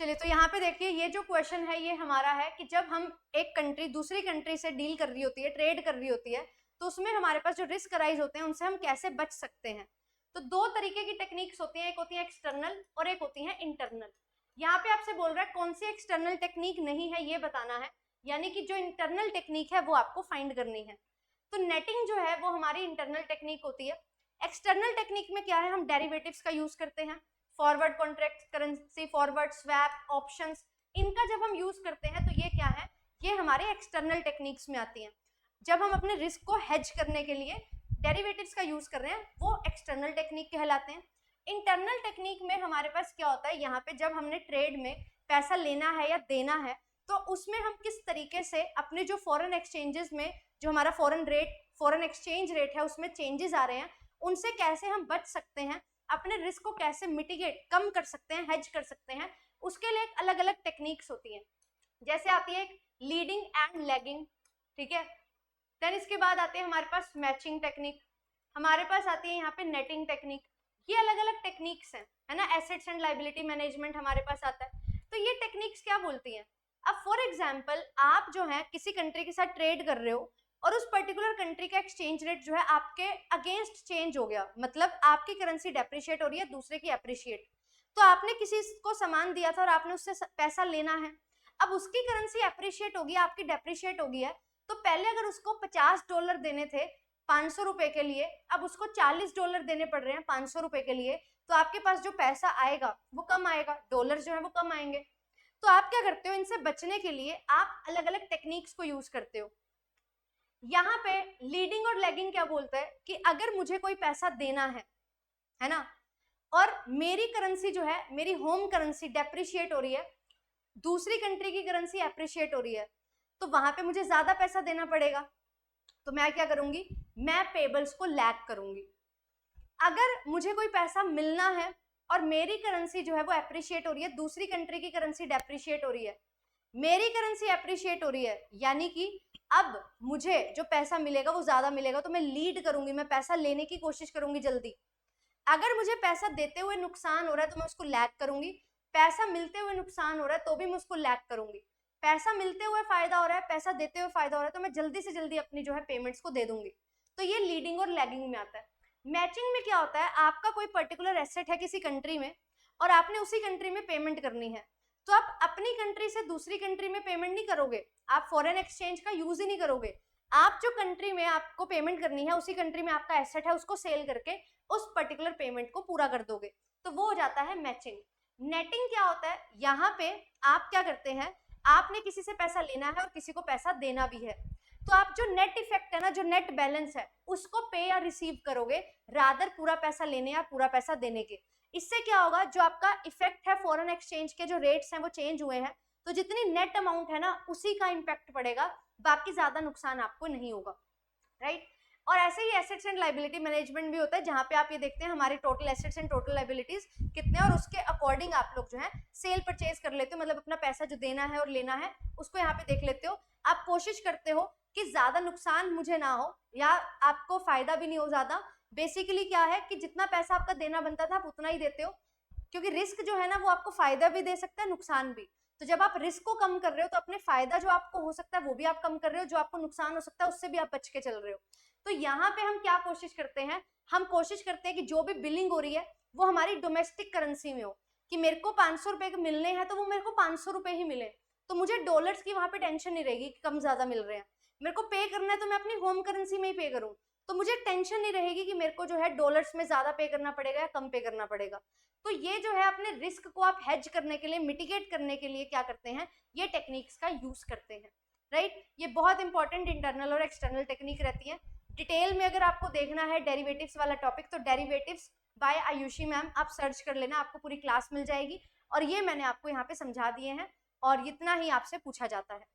चलिए, तो यहाँ पे देखिए ये जो क्वेश्चन है ये हमारा है कि जब हम एक कंट्री दूसरी कंट्री से डील कर रही होती है, ट्रेड कर रही होती है, तो उसमें हमारे पास जो रिस्क अराइज होते हैं उनसे हम कैसे बच सकते हैं। तो दो तरीके की टेक्निक्स होती हैं, एक होती है एक्सटर्नल और एक होती है इंटरनल। यहाँ पे आपसे बोल रहा है कौन सी एक्सटर्नल टेक्निक नहीं है ये बताना है, यानी कि जो इंटरनल टेक्निक है वो आपको फाइंड करनी है। तो नेटिंग जो है वो हमारी इंटरनल टेक्निक होती है। एक्सटर्नल टेक्निक में क्या है, हम डेरिवेटिव्स का यूज करते हैं, forward contract, currency forward, swap, options, इनका जब हम यूज करते हैं तो ये क्या है, ये हमारे एक्सटर्नल टेक्निक्स में आती हैं। जब हम अपने रिस्क को हेज करने के लिए डेरिवेटिव्स का यूज कर रहे हैं वो एक्सटर्नल टेक्निक कहलाते हैं। इंटरनल टेक्निक में हमारे पास क्या होता है, यहाँ पे जब हमने ट्रेड में पैसा लेना है या देना है तो उसमें हम किस तरीके से अपने जो फॉरेन एक्सचेंजेस में जो हमारा फॉरेन एक्सचेंज रेट है उसमें चेंजेस आ रहे हैं, उनसे कैसे हम बच सकते हैं, अपने रिस्क को कैसे मिटिगेट कम कर सकते हैं, हेज कर सकते हैं, उसके लिए अलग अलग टेक्निक्स होती हैं। जैसे आती है लीडिंग एंड लैगिंग, ठीक है। देन इसके बाद आते हैं हमारे पास मैचिंग टेक्निक, हमारे पास आती है यहाँ पे नेटिंग टेक्निक। ये अलग अलग टेक्निक्स हैं, है ना। एसेट्स एंड लायबिलिटी मैनेजमेंट हमारे पास आता है। तो ये टेक्निक्स क्या बोलती हैं, अब फॉर एग्जाम्पल आप जो है किसी कंट्री के साथ ट्रेड कर रहे हो और उस पर्टिकुलर कंट्री का एक्सचेंज रेट जो है आपके अगेंस्ट चेंज हो गया, मतलब आपकी करेंसी डेप्रिशिएट हो रही है, दूसरे की एप्रिशिएट। तो आपने किसी को सामान दिया था और आपने उससे पैसा लेना है, अब उसकी करेंसी एप्रिशिएट होगी, आपकी डेप्रिशिएट हो गई है, तो पहले अगर उसको $50 देने थे 500 रुपए के लिए, अब उसको $40 देने पड़ रहे हैं 500 रुपए के लिए, तो आपके पास जो पैसा आएगा वो कम आएगा, डॉलर जो है वो कम आएंगे। तो आप क्या करते हो, इनसे बचने के लिए आप अलग अलग टेक्निक्स को यूज करते हो। यहाँ पे लीडिंग और लैगिंग क्या बोलता है कि अगर मुझे कोई पैसा देना है ना, और मेरी करेंसी जो है, मेरी होम करेंसी डेप्रिशिएट हो रही है, दूसरी कंट्री की करेंसी एप्रिशिएट हो रही है, तो वहां पे मुझे ज्यादा पैसा देना पड़ेगा। तो मैं क्या करूंगी, मैं पेबल्स को लैग करूंगी। अगर मुझे कोई पैसा मिलना है और मेरी करेंसी जो है वो एप्रिशिएट हो रही है, दूसरी कंट्री की करेंसी डेप्रिशिएट हो रही है, मेरी करेंसी एप्रिशिएट हो रही है, यानी कि अब मुझे जो पैसा मिलेगा वो ज्यादा मिलेगा, तो मैं लीड करूंगी, मैं पैसा लेने की कोशिश करूंगी जल्दी। अगर मुझे पैसा देते हुए नुकसान हो रहा है तो मैं उसको लैग करूंगी, पैसा मिलते हुए नुकसान हो रहा है तो भी मैं उसको लैग करूंगी, पैसा मिलते हुए फायदा हो रहा है, पैसा देते हुए फायदा हो रहा है, तो मैं जल्दी से जल्दी अपनी जो है पेमेंट्स को दे दूंगी। तो ये लीडिंग और लैगिंग में आता है। मैचिंग में क्या होता है, आपका कोई पर्टिकुलर एसेट है किसी कंट्री में और आपने उसी कंट्री में पेमेंट करनी है, तो आप अपनी कंट्री से दूसरी कंट्री में पेमेंट नहीं करोगे, आप फॉरेन एक्सचेंज का यूज ही नहीं करोगे, आप जो कंट्री में आपको पेमेंट करनी है उसी कंट्री में आपका एसेट है उसको सेल करके उस पर्टिकुलर पेमेंट को पूरा कर दोगे, तो वो हो जाता है मैचिंग। नेटिंग क्या होता है, यहाँ पे आप क्या करते हैं, आपने किसी से पैसा लेना है और किसी को पैसा देना भी है, तो आप जो नेट इफेक्ट है ना, जो नेट बैलेंस है, उसको पे या रिसीव करोगे रादर पूरा पैसा लेने या पूरा पैसा देने के। इससे क्या होगा, जो आपका इफेक्ट है फॉरेन एक्सचेंज के जो रेट्स हैं वो चेंज हुए हैं, तो जितनी नेट अमाउंट है ना उसी का इंपैक्ट पड़ेगा, बाकी ज्यादा नुकसान आपको नहीं होगा, राइट। और ऐसे ही एसेट्स एंड लायबिलिटी मैनेजमेंट भी होता है, जहां पे आप ये देखते हैं हमारे total assets and total liabilities कितने हैं और उसके अकॉर्डिंग आप लोग जो है सेल परचेज कर लेते हो, मतलब अपना पैसा जो देना है और लेना है उसको यहाँ पे देख लेते हो। आप कोशिश करते हो कि ज्यादा नुकसान मुझे ना हो या आपको फायदा भी नहीं हो ज्यादा। बेसिकली क्या है कि जितना पैसा आपका देना बनता था आप उतना ही देते हो, क्योंकि रिस्क जो है ना वो आपको फायदा भी दे सकता है, नुकसान भी। तो जब आप रिस्क को कम कर रहे हो तो अपने फायदा जो आपको हो सकता है वो भी आप कम कर रहे हो, जो आपको नुकसान हो सकता है उससे भी आप बच के चल रहे हो। तो यहाँ पे हम क्या कोशिश करते हैं, हम कोशिश करते हैं कि जो भी बिलिंग हो रही है वो हमारी डोमेस्टिक करेंसी में हो, कि मेरे को 500 रुपए के मिलने हैं तो वो मेरे को 500 रुपए ही मिले, तो मुझे डॉलर्स की वहां पे टेंशन नहीं रहेगी कि कम ज्यादा मिल रहे हैं। मेरे को पे करना है तो मैं अपनी होम करेंसी में ही पे करूँ, तो मुझे टेंशन नहीं रहेगी कि मेरे को जो है डॉलर्स में ज्यादा पे करना पड़ेगा या कम पे करना पड़ेगा। तो ये जो है अपने रिस्क को आप हेज करने के लिए, मिटिगेट करने के लिए क्या करते हैं, ये टेक्निक्स का यूज करते हैं, राइट। ये बहुत इंपॉर्टेंट इंटरनल और एक्सटर्नल टेक्निक रहती है। डिटेल में अगर आपको देखना है डेरिवेटिव्स वाला टॉपिक तो डेरिवेटिव्स बाय आयुषी मैम आप सर्च कर लेना, आपको पूरी क्लास मिल जाएगी। और ये मैंने आपको यहाँ पे समझा दिए हैं और इतना ही आपसे पूछा जाता है।